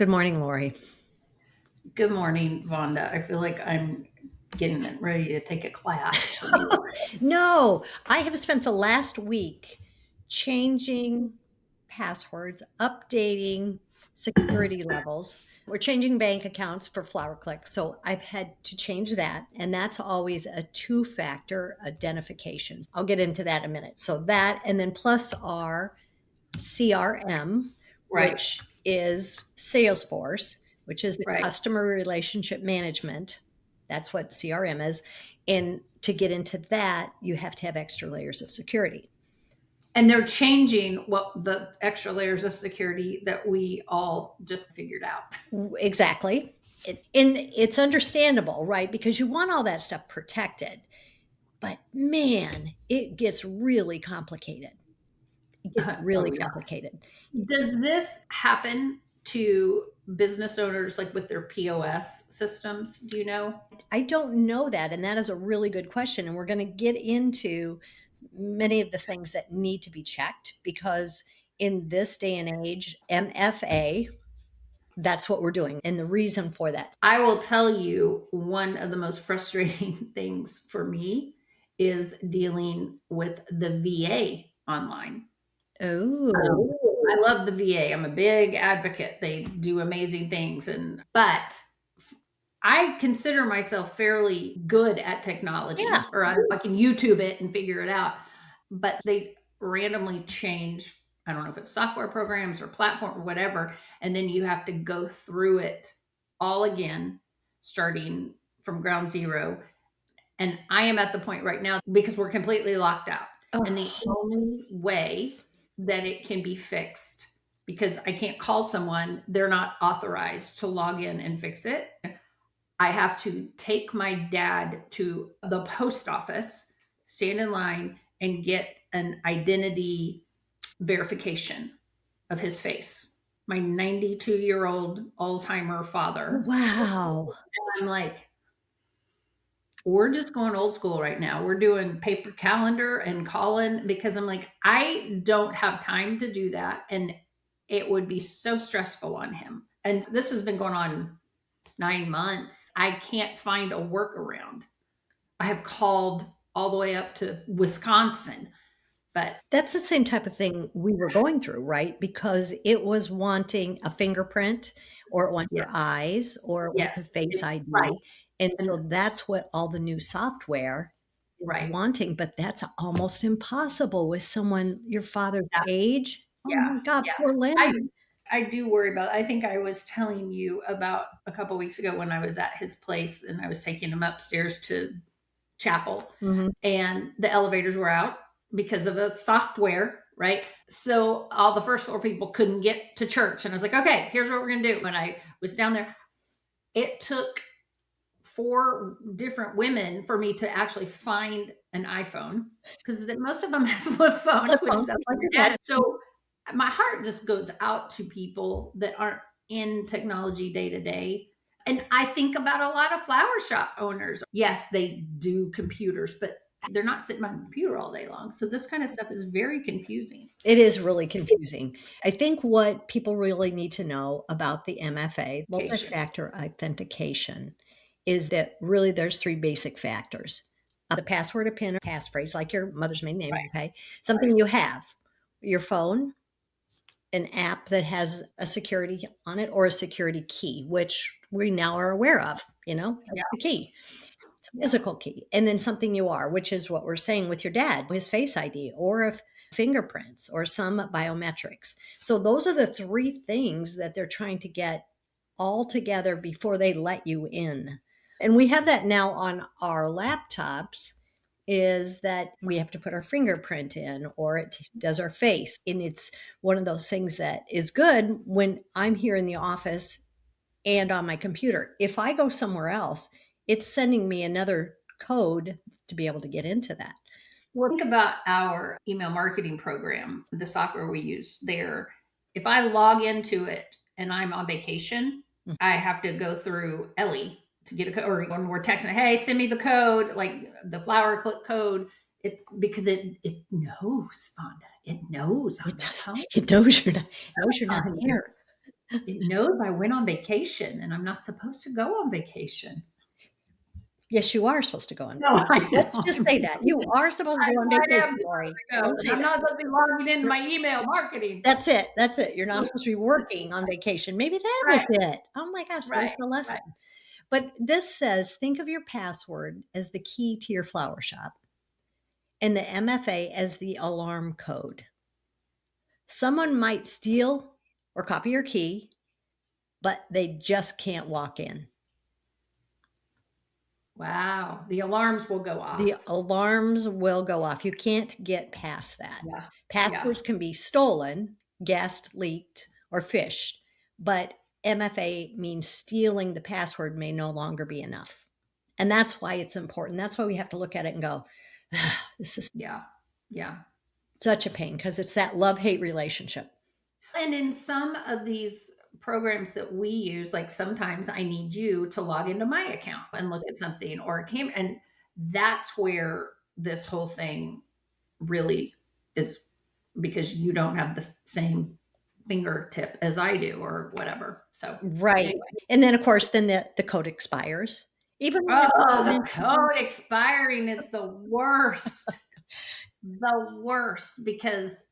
Good morning, Lori. Good morning, Vonda. I feel like I'm getting ready to take a class from you. No, I have spent the last week changing passwords, updating security levels. We're changing bank accounts for Flower Click. So I've had to change that. And that's always a two-factor identification. I'll get into that in a minute. So that, and then plus our CRM, Right, which is Salesforce, which is the right. customer relationship management. That's what CRM is. And to get into that, you have to have extra layers of security. And they're changing what the extra layers of security that we all just figured out. Exactly. And it's understandable, right? Because you want all that stuff protected. But man, it gets really complicated. It gets Oh, really yeah. complicated. Does this happen to business owners like with their POS systems? Do you know? I don't know that. And that is a really good question. And we're going to get into many of the things that need to be checked because in this day and age, MFA, that's what we're doing. And the reason for that. I will tell you one of the most frustrating things for me is dealing with the VA online. Oh, I love the VA. I'm a big advocate. They do amazing things but I consider myself fairly good at yeah. technology or I can YouTube it and figure it out. But they randomly change, I don't know if it's software programs or platform or whatever, and then you have to go through it all again starting from ground zero. And I am at the point right now because we're completely locked out. And the Oh, only way that it can be fixed, because I can't call someone, they're not authorized to log in and fix it. I have to take my dad to the post office, stand in line, and get an identity verification of his face. My 92-year-old Alzheimer father. wow. And I'm like, we're just going old school right now. We're doing paper calendar and calling because I'm like, I don't have time to do that. And it would be so stressful on him. And this has been going on 9 months. I can't find a workaround. I have called all the way up to Wisconsin, but That's the same type of thing we were going through, right? Because it was wanting a fingerprint or it wanted yeah, your eyes or it yes, wanted Face right. ID. And And so that's what all the new software is right. wanting, but that's almost impossible with someone your father's Yeah, age. Oh yeah, my God, yeah. poor I Lenny. I do worry about I think I was telling you about a couple weeks ago when I was at his place and I was taking him upstairs to chapel Mhm. and the elevators were out because of a software, right? So all the first floor people couldn't get to church. And I was like, okay, here's what we're going to do. When I was down there, it took four different women for me to actually find an iPhone because most of them have flip phones, Flip which phone, that's like like your your dad. dad. So my heart just goes out to people that aren't in technology day to day. And I think about a lot of flower shop owners. Yes, they do computers, but they're not sitting behind a computer all day long. So this kind of stuff is very confusing. It is really confusing. I think what people really need to know about the MFA, Education. multi-factor authentication, is that really there's three basic factors. The password, a PIN, or passphrase, like your mother's maiden name, Right. okay? Something you have, your phone, an app that has a security on it, or a security key, which we now are aware of, Yeah. that's the key. It's a Yeah. physical key. And then something you are, which is what we're saying with your dad, his Face ID or if fingerprints or some biometrics. So those are the three things that they're trying to get all together before they let you in. And we have that now on our laptops is that we have to put our fingerprint in or it does our face. And it's one of those things that is good when I'm here in the office and on my computer. If I go somewhere else, it's sending me another code to be able to get into that. Well, think about our email marketing program, the software we use there. If I log into it and I'm on vacation, I have to go through Ellie to get a code, or when we're texting, hey, send me the code, like the flower click code. It's because it knows, Fonda. It knows It I'm does. at home. It knows you're not. Knows you're not Um, here. It knows I went on vacation and I'm not supposed to go on vacation. Yes, you are supposed to go on. No, I Let's know. just say that. You are supposed to go on I am vacation, supposed Lori. to go, Don't and say I'm that. not supposed to be logging into my email marketing. That's it. That's it. You're not supposed to be working on vacation. Maybe that was Right, it. Oh my gosh, there's right, the lesson. right. But this says think of your password as the key to your flower shop and the MFA as the alarm code. Someone might steal or copy your key, but they just can't walk in. Wow. The alarms will go The off. alarms will go off. You can't get past that. Yeah, yeah, Passwords can be stolen, guessed, leaked, or phished, but MFA means stealing the password may no longer be enough. And that's why it's important. That's why we have to look at it and go, this is yeah, yeah. such a pain because it's that love hate relationship. And in some of these programs that we use, like sometimes I need you to log into my account and look at something or a camera. And that's where this whole thing really is, because you don't have the same fingertip as I do or whatever. So Right. anyway. And then, of course, then the code expires. Even when you're Oh, logging the into code expiring is the worst. The worst, because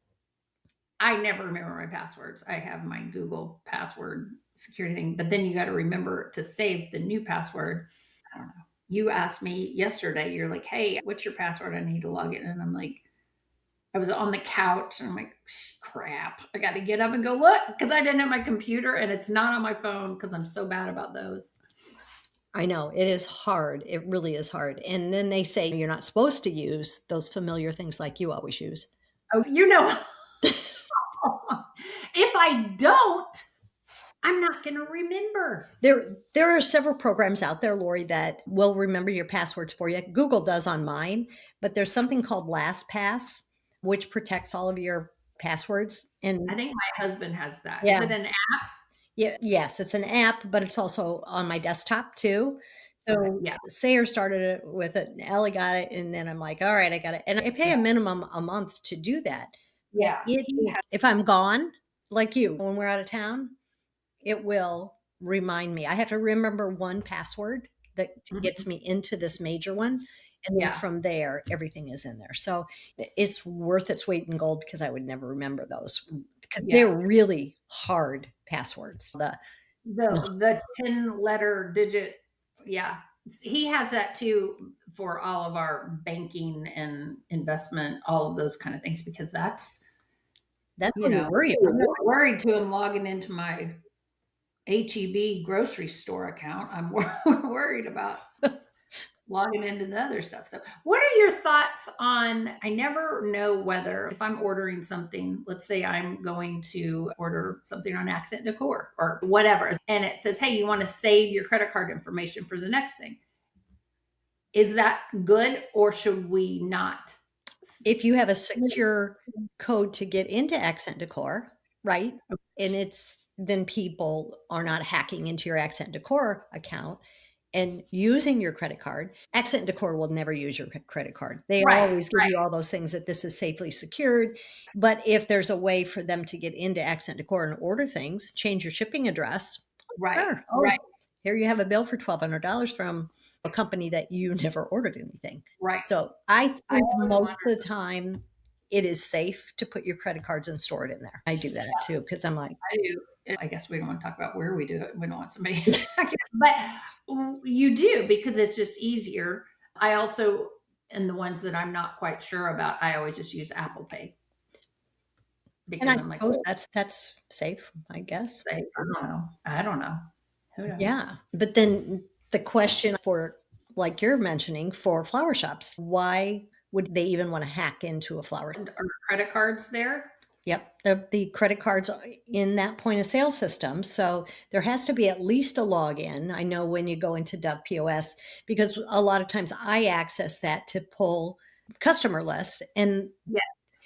I never remember my passwords. I have my Google password security thing, but then you got to remember to save the new password. I don't know. You asked me yesterday, you're like, hey, what's your password? I need to log in. And I'm like, I was on the couch and I'm like, crap, I got to get up and go look because I didn't have my computer and it's not on my phone because I'm so bad about those. I know it is hard. It really is hard. And then they say you're not supposed to use those familiar things like you always use. Oh, if I don't, I'm not going to remember. There are several programs out there, Lori, that will remember your passwords for you. Google does on mine, but there's something called LastPass, which protects all of your passwords. And I think my husband has that. Is yeah, it an app? yeah, yes, it's an app, but it's also on my desktop too. Okay. So Yeah. Sayer started it with it, and Ellie got it, and then I'm like, all right, I got it. And I pay Yeah. a minimum a month to do that. But Yeah. He has. if I'm gone, like you, when we're out of town, it will remind me. I have to remember one password that gets Mhm. me into this major one. And then Yeah. from there, everything is in there. So it's worth its weight in gold because I would never remember those because they're Yeah. really hard passwords. The 10 letter digit. Yeah. He has that too for all of our banking and investment, all of those kind of things, because That's what you worry about. I'm not worried to him logging into my HEB grocery store account. I'm worried about logging into the other stuff. So, what are your thoughts on? I never know whether, if I'm ordering something, let's say I'm going to order something on Accent Decor or whatever, and it says, hey, you want to save your credit card information for the next thing. Is that good or should we not? If you have a secure code to get into Accent Decor, right? And it's then people are not hacking into your Accent Decor account and using your credit card. Accent Decor will never use your credit card. They Right, always give right, you all those things that this is safely secured. But if there's a way for them to get into Accent Decor and order things, change your shipping address, right, sure. Oh, right, here you have a bill for $1,200 from a company that you never ordered anything. right. So I I think always most wonder. of the time it is safe to put your credit cards and store it in there. I do that too because I'm like, I do. I guess we don't want to talk about where we do it. We don't want somebody, but you do because it's just easier. I also, and the ones that I'm not quite sure about, I always just use Apple Pay and I because I'm like, suppose oh, that's safe, I guess. say, I don't know. I don't know. Who knows? Yeah. But then the question for, like you're mentioning, for flower shops, why would they even want to hack into a flower shop? Are credit cards there? Yep, the credit cards are in that point of sale system. So there has to be at least a login. I know when you go into Dove POS, because a lot of times I access that to pull customer lists, and Yeah.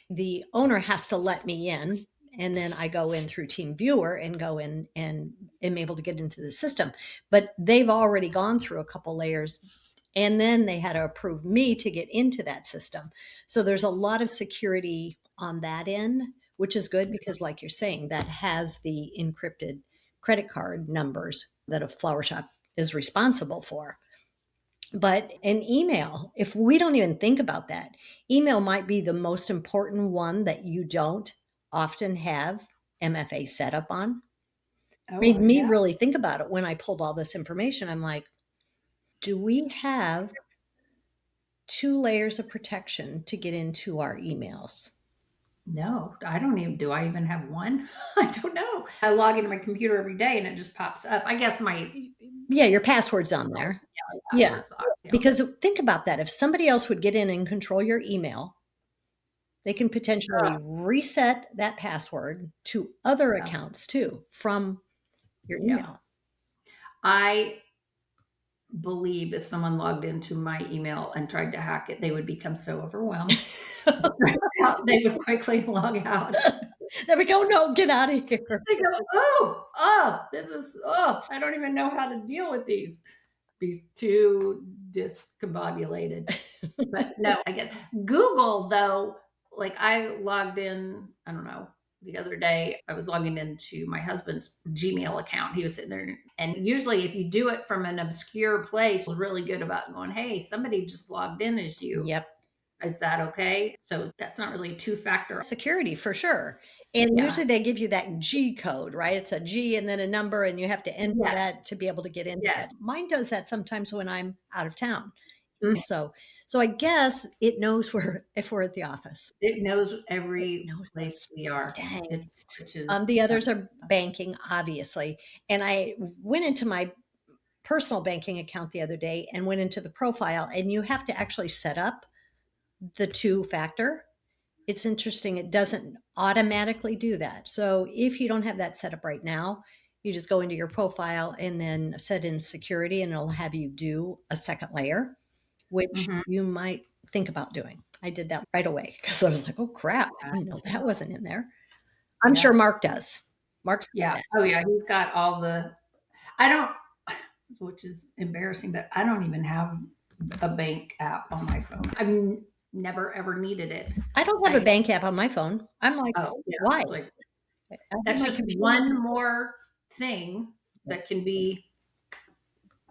the owner has to let me in. And then I go in through Team Viewer and go in and am able to get into the system. But they've already gone through a couple layers and then they had to approve me to get into that system. So there's a lot of security on that end, which is good because, like you're saying, that has the encrypted credit card numbers that a flower shop is responsible for. But an email, if we don't even think about that, email might be the most important one that you don't often have MFA set up on. Made Oh, me yeah. really think about it when I pulled all this information. I'm like, do we have 2 layers of protection to get into our emails? No, I don't even, do I even have one? I don't know. I log into my computer every day and it just pops up. I guess my Yeah, your password's on there. Yeah, passwords are, you know. because think about that. If somebody else would get in and control your email, they can potentially reset that password to other Yeah. accounts too from your Yeah. email. I believe if someone logged into my email and tried to hack it, they would become so overwhelmed. They would quickly log out. There we go. No, get out of here. They go, oh, this is, oh, I don't even know how to deal with these. Be too discombobulated. But no, I get Google though. Like I logged in, I don't know, the other day, I was logging into my husband's Gmail account. He was sitting there, and usually, if you do it from an obscure place, it's really good about going, hey, somebody just logged in as you. Yep. Is that okay? So that's not really a two-factor. Security for sure. And Yeah. usually they give you that G code, right? It's a G and then a number, and you have to enter Yes. that to be able to get into Yes. it. Mine does that sometimes when I'm out of town. Mhm. So I guess it knows where if we're at the office. It knows It every knows place us. we are. It's, Dang. which is, The others are banking, obviously. And I went into my personal banking account the other day and went into the profile, and you have to actually set up the 2-factor. It's interesting. It doesn't automatically do that. So if you don't have that set up right now, you just go into your profile and then set in security, and it'll have you do a second layer, which Mhm. you might think about doing. I did that right away because I was like, oh crap, I didn't know that wasn't in there. I'm Yeah. sure Mark does. Mark's got Yeah. that. Oh, yeah. He's got all the, I don't, which is embarrassing, but I don't even have a bank app on my phone. I've never ever needed it. I don't have a I, bank app on my phone. I'm like, oh, yeah. why? It's like, I have that's my just computer. one more thing that can be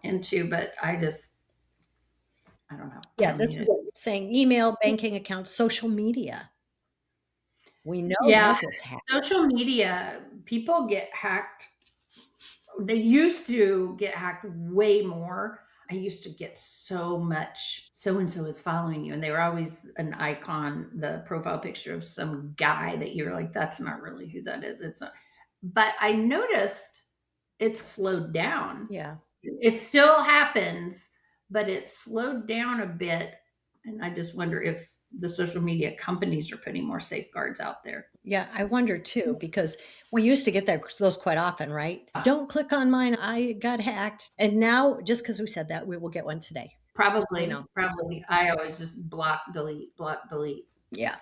into, but I don't know. I Yeah, don't this need is it. what I'm saying. Email, banking accounts, social media. We know Yeah. that gets hacked. Social media, people get hacked. They used to get hacked way more. I used to get so much, so and so is following you. And they were always an icon, the profile picture of some guy that you're like, that's not really who that is. It's not. But I noticed it's slowed down. Yeah. It still happens, but it's slowed down a bit. And I just wonder if the social media companies are putting more safeguards out there. Yeah, I wonder too, because we used to get those quite often, right? Don't click on mine. I got hacked. And now, just because we said that, we will get one today. Just so you Probably, know. probably. I always just block, delete, block, delete. Yeah.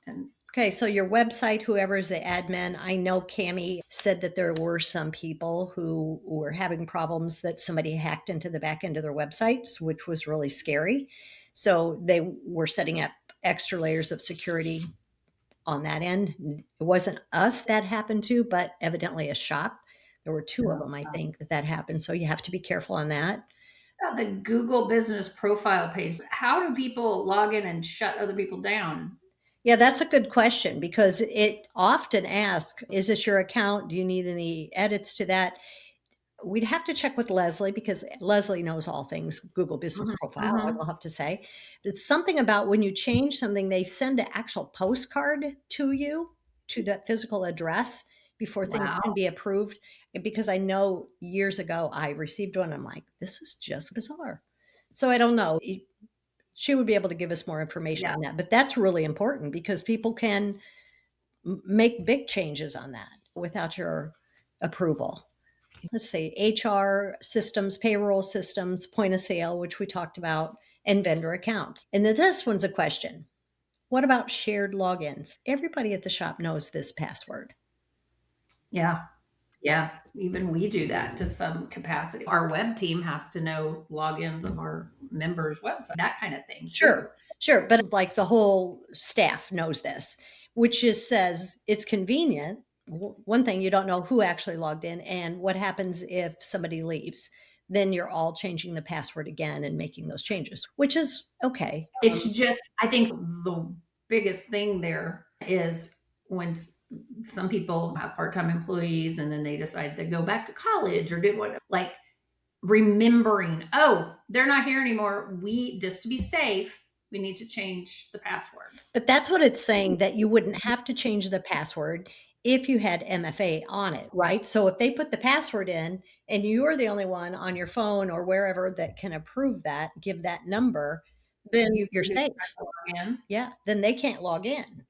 And Okay, so your website, whoever is the admin, I know Cami said that there were some people who were having problems that somebody hacked into the back end of their websites, which was really scary. So they were setting up extra layers of security on that end. It wasn't us that happened to, but evidently a shop. There were 2 of them, I think, that happened. So you have to be careful on that. the Google business profile page, how do people log in and shut other people down? Yeah, that's a good question because it often asks, is this your account? Do you need any edits to that? We'd have to check with Leslie because Leslie knows all things Google Business Mhm, Profile, I mhm. will have to say. It's something about when you change something, they send an actual postcard to you to that physical address before things Wow. can be approved. Because I know years ago I received one, I'm like, this is just bizarre. So I don't know. She would be able to give us more information Yeah. on that. But that's really important because people can make big changes on that without your approval. Let's say HR systems, payroll systems, point of sale, which we talked about, and vendor accounts. And then this one's a question. What about shared logins? Everybody at the shop knows this password. Yeah. Yeah. Even we do that to some capacity. Our web team has to know logins of our members' website, that kind of thing too. Sure, sure. But like the whole staff knows this, which just says it's convenient. one thing, you don't know who actually logged in and what happens if somebody leaves. Then you're all changing the password again and making those changes, which is okay. It's just, I think the biggest thing there is when some people have part-time employees and then they decide to go back to college or do what, like remembering, oh, they're not here anymore. We, just to be safe, we need to change the password. But that's what it's saying, that you wouldn't have to change the password if you had MFA on it, right? So if they put the password in and you're the only one on your phone or wherever that can approve that, give that number, then You you're can safe. log in. Yeah, then they can't log in.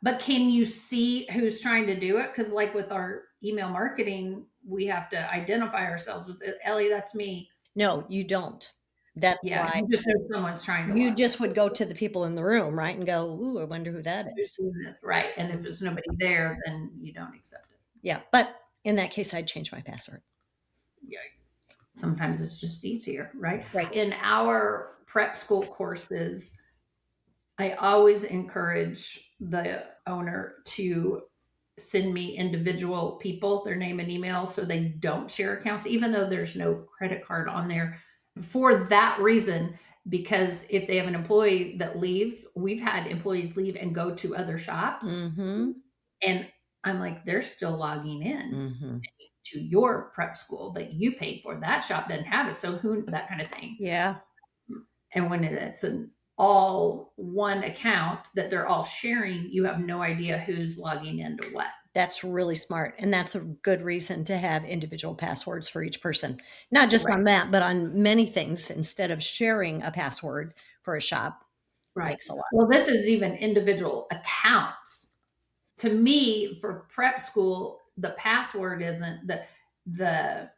But can you see who's trying to do it? Because, like with our email marketing, we have to identify ourselves with it. Ellie, that's me. No, you don't. That's Yeah, why you just know someone's trying to you log in. just would go to the people in the room, right? And go, ooh, I wonder who that Who's is. doing this? Right. And if there's nobody there, then you don't accept it. Yeah. But in that case, I'd change my password. Yeah. Sometimes it's just easier, right? Right. In our prep school courses, I always encourage the owner to send me individual people, their name and email, so they don't share accounts, even though there's no credit card on there for that reason. Because if they have an employee that leaves, we've had employees leave and go to other shops. Mm-hmm. And I'm like, they're still logging in Mm-hmm. to your prep school that you paid for. That shop doesn't have it. So who, that kind of thing. Yeah. And when it's an all one account that they're all sharing, you have no idea who's logging into what. That's really smart. And that's a good reason to have individual passwords for each person. Not just on that, but on many things. Instead of sharing a password for a shop, Right. makes a lot. Well, this is even individual accounts. To me, for prep school, the password isn't the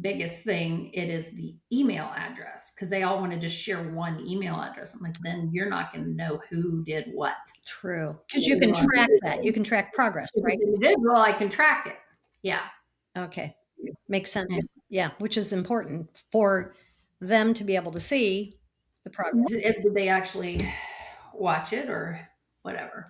biggest thing. It is the email address, because they all want to just share one email address. I'm like, then you're not going to know who did what. True. Because you can track that. You can track progress, If right? it's individual, I can track it. Yeah. Okay. Makes sense. Yeah. Which is important for them to be able to see the progress. Did they actually watch it or whatever?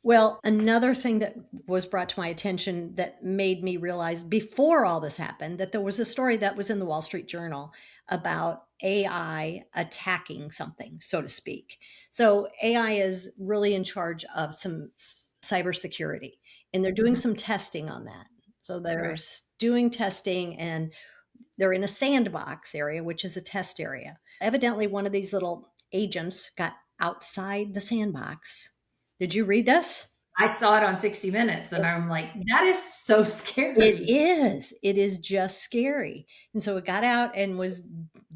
Well, another thing that was brought to my attention that made me realize before all this happened that there was a story that was in the Wall Street Journal about AI attacking something, so to speak. So AI is really in charge of some cybersecurity, and they're doing some testing on that. So they're doing testing, and they're in a sandbox area, which is a test area. Evidently, one of these little agents got outside the sandbox. Did you read this? I saw it on 60 Minutes and I'm like, that is so It scary. is. It is just scary. And so it got out and was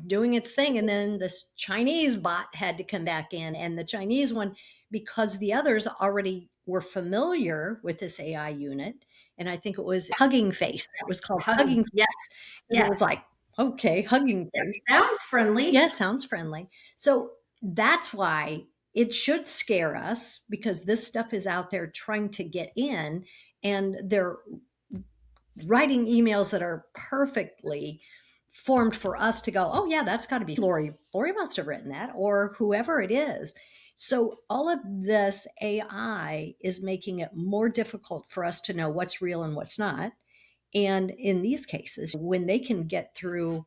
doing its thing. And then this Chinese bot had to come back in. And the Chinese one, because the others already were familiar with this AI unit, and I think it was Hugging Face. It was called Hugging. Hugging Face. Yes. And it Yes. was like, okay, Hugging Face. Sounds friendly. Yeah, sounds friendly. So that's why it should scare us, because this stuff is out there trying to get in, and they're writing emails that are perfectly formed for us to go, oh yeah, that's got to be Lori. Lori must have written that, or whoever it is. So all of this AI is making it more difficult for us to know what's real and what's not. And in these cases, when they can get through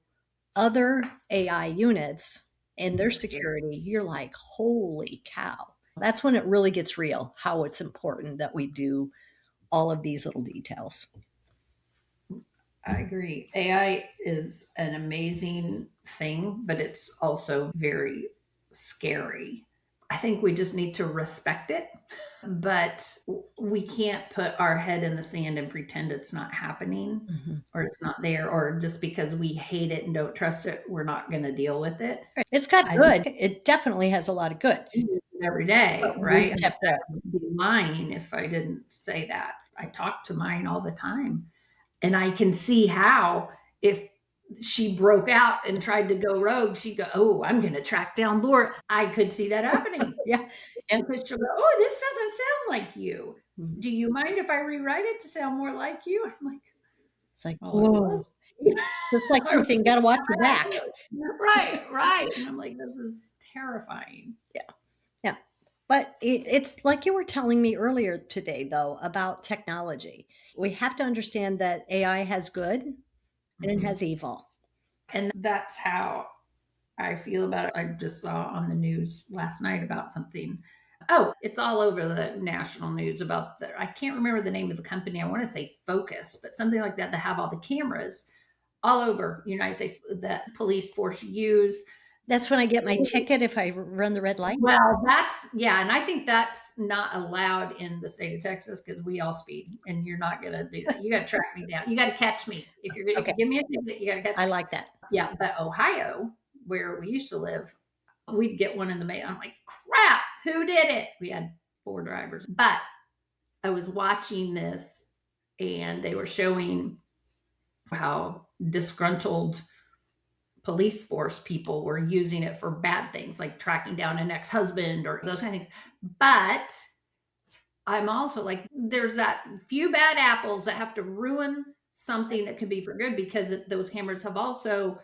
other AI units and their security, you're like, holy cow. That's when it really gets real, how it's important that we do all of these little details. I agree. AI is an amazing thing, but it's also very scary. I think we just need to respect it, but we can't put our head in the sand and pretend it's not happening or it's not there, or just because we hate it and don't trust it, we're not going to deal with it. It's got good. It definitely has a lot of good. Every day, But we right? just have to I'd be lying if I didn't say that. I talk to mine all the time. And I can see how if she broke out and tried to go rogue, she'd go, oh, I'm going to track down Laura. I could see that happening. Yeah. Because she'll go, oh, this doesn't sound like you. Do you mind if I rewrite it to sound more like you? I'm like, It's like, oh, whoa. It's like everything, got to watch your back. Right, right. And I'm like, this is terrifying. Yeah. Yeah. But it's like you were telling me earlier today, though, about technology. We have to understand that AI has good and it Mhm. has evil. And that's how I feel about it. I just saw on the news last night about something. Oh, it's all over the national news about I can't remember the name of the company. I want to say Focus, but something like that, that have all the cameras all over the United States that police force use. That's when I get my ticket if I run the red light. Well, that's yeah, and I think that's not allowed in the state of Texas because we all speed, and you're not gonna do that. You got to track me down. You got to catch me if Okay, you give me a ticket, you got to catch I me. like that. Yeah, but Ohio, where we used to live, we'd get one in the mail. I'm like, crap, who did it? We had 4 drivers, but I was watching this, and they were showing how disgruntled police force people were using it for bad things like tracking down an ex-husband or those kind of things. But I'm also like, there's that few bad apples that have to ruin something that could be for good because those cameras have also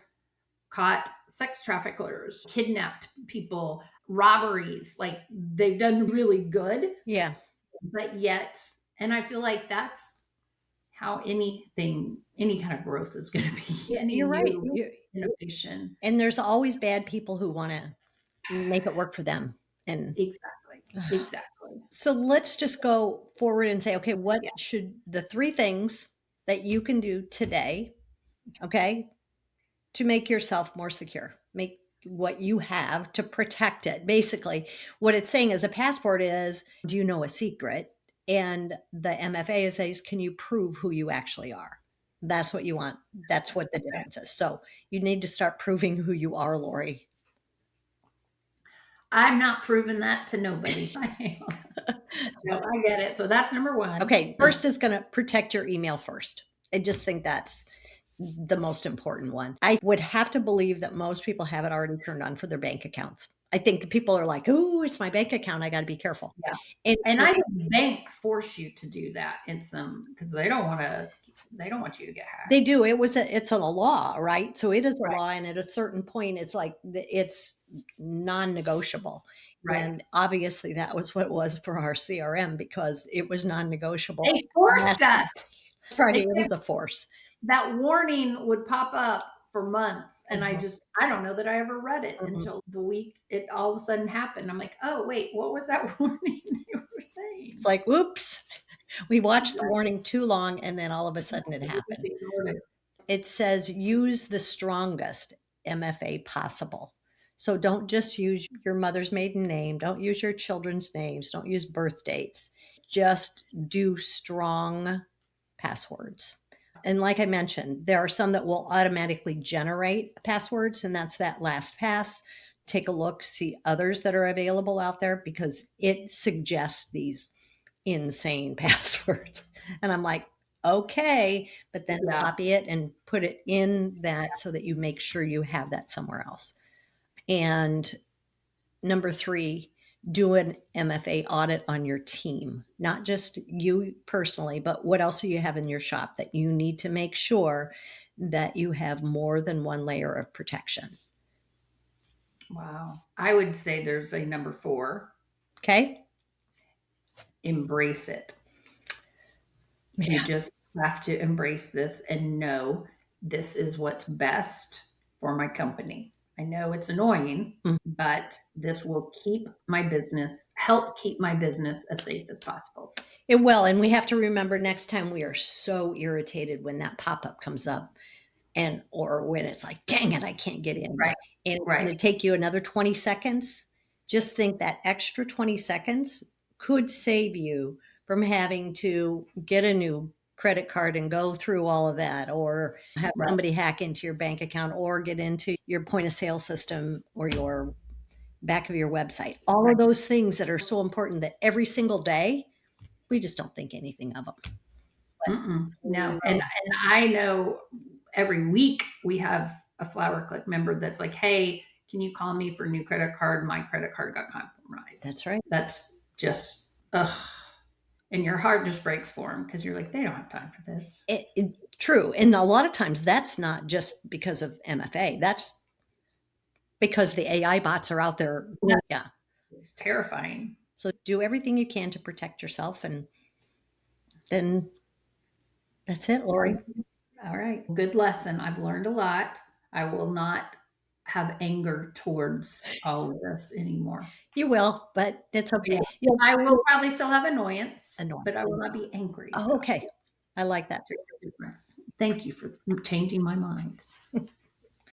caught sex traffickers, kidnapped people, robberies. Like they've done really good, Yeah, but yet, and I feel like that's how any kind of growth is going to be, yeah, any you're right. new innovation. And there's always bad people who want to make it work for them. And Exactly. Exactly. so let's just go forward and say, okay, what Yeah. should the three things that you can do today, okay, to make yourself more secure? Make what you have to protect it. Basically, what it's saying as a passport is, do you know a secret? And the MFA says, can you prove who you actually are? That's what you want. That's what the difference is. So you need to start proving who you are, Lori. I'm not proving that to nobody. No, I get it. So that's number one. Okay, first is going to protect your email first. I just think that's the most important one. I would have to believe that most people have it already turned on for their bank accounts. I think people are like, "Oh, it's my bank account. I got to be careful." Yeah. And And I think banks force you to do that in some because they don't want you to get they hacked. do. It's a law, right? So it is a Right. law, and at a certain point, it's like it's non-negotiable. Right. And obviously, that was what it was for our CRM because it was non-negotiable. They Last forced us. Friday, They it was kept a force. that warning would pop up for months, and Mhm, I don't know that I ever read it mhm. until the week it all of a sudden happened. I'm like, "Oh, wait, what was that warning they were It's saying?" like, whoops, we watched the Right. warning too long, and then all of a sudden it We just happened. ignored it. It says use the strongest MFA possible. So don't just use your mother's maiden name, don't use your children's names, don't use birth dates. Just do strong passwords. And like I mentioned, there are some that will automatically generate passwords, and that's that LastPass. Take a look, see others that are available out there because it suggests these insane passwords. And I'm like, okay, but then Yeah. copy it and put it in that so that you make sure you have that somewhere else. And number three, do an MFA audit on your team, not just you personally, but what else do you have in your shop that you need to make sure that you have more than one layer of protection. Wow. I would say there's a number 4, Okay. embrace it. You Yeah. just have to embrace this and know this is what's best for my company. I know it's annoying, Mm. but this will help keep my business as safe as possible. It will. And we have to remember next time we are so irritated when that pop up comes up and or when it's like, dang it, I can't get in. Right. And it's going Right. to take you another 20 seconds. Just think that extra 20 seconds could save you from having to get a new credit card and go through all of that, or have Right. somebody hack into your bank account or get into your point of sale system or your back of your website. All Right. of those things that are so important that every single day, we just don't think anything of them. Mm-mm. No. But And I know every week we have a Flower Click member that's like, hey, can you call me for a new credit card? My credit card got compromised. that's right. That's just, ugh. And your heart just breaks for them because you're like, they don't have time for this. True. And a lot of times that's not just because of MFA. That's because the AI bots are out there. No, Yeah. it's terrifying. So do everything you can to protect yourself, and then that's it, Lori. All right. Good lesson. I've learned a lot. I will not have anger towards all of this anymore. You will, but it's Yeah. okay. You'll I will probably still have annoyance, annoy. but I will not be angry Oh, about it. okay. I like that. Makes a difference. Thank you for changing my mind.